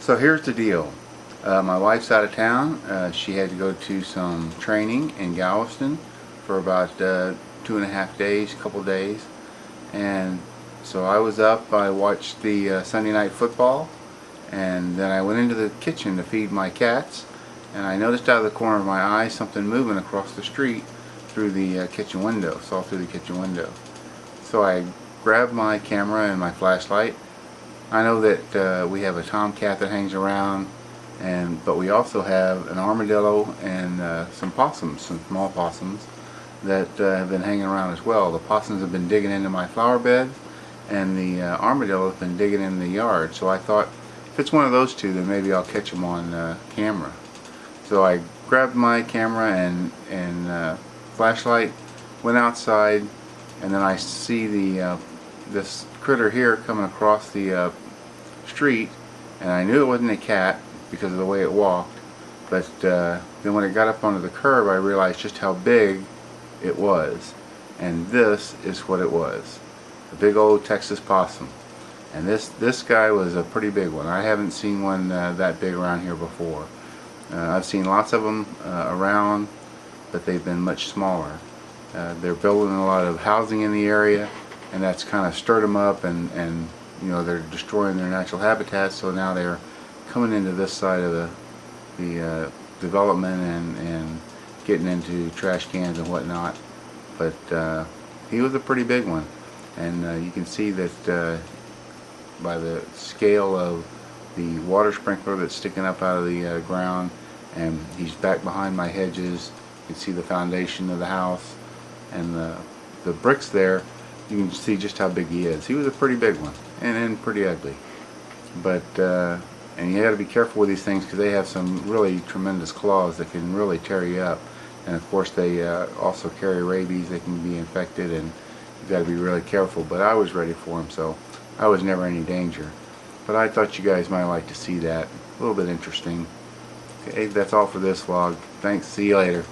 So here's the deal. My wife's out of town. She had to go to some training in Galveston for about 2.5 days, couple days. And so I was up, I watched the Sunday night football, and then I went into the kitchen to feed my cats, and I noticed out of the corner of my eye something moving across the street through the kitchen window, saw through the kitchen window. So I grabbed my camera and my flashlight. I know that we have a tomcat that hangs around, but we also have an armadillo and some possums, some small possums that have been hanging around as well. The possums have been digging into my flower bed, and the armadillo has been digging in the yard. So I thought, if it's one of those two, then maybe I'll catch them on camera. So I grabbed my camera and flashlight, went outside, and then I see this critter here coming across the street, and I knew it wasn't a cat because of the way it walked, but then when it got up onto the curb I realized just how big it was, and this is what it was: a big old Texas possum. And this guy was a pretty big one. I haven't seen one that big around here before. I've seen lots of them around, but they've been much smaller. They're building a lot of housing in the area, and that's kind of stirred them up, and you know, they're destroying their natural habitat, so now they're coming into this side of the development and getting into trash cans and whatnot. But he was a pretty big one, and you can see that by the scale of the water sprinkler that's sticking up out of the ground, and he's back behind my hedges. You can see the foundation of the house, and the bricks there. You can see just how big he is. He was a pretty big one, and pretty ugly. But and you got to be careful with these things because they have some really tremendous claws that can really tear you up. And of course they also carry rabies. They can be infected, and you got to be really careful. But I was ready for him, so I was never any danger. But I thought you guys might like to see that. A little bit interesting. Okay, that's all for this vlog. Thanks. See you later.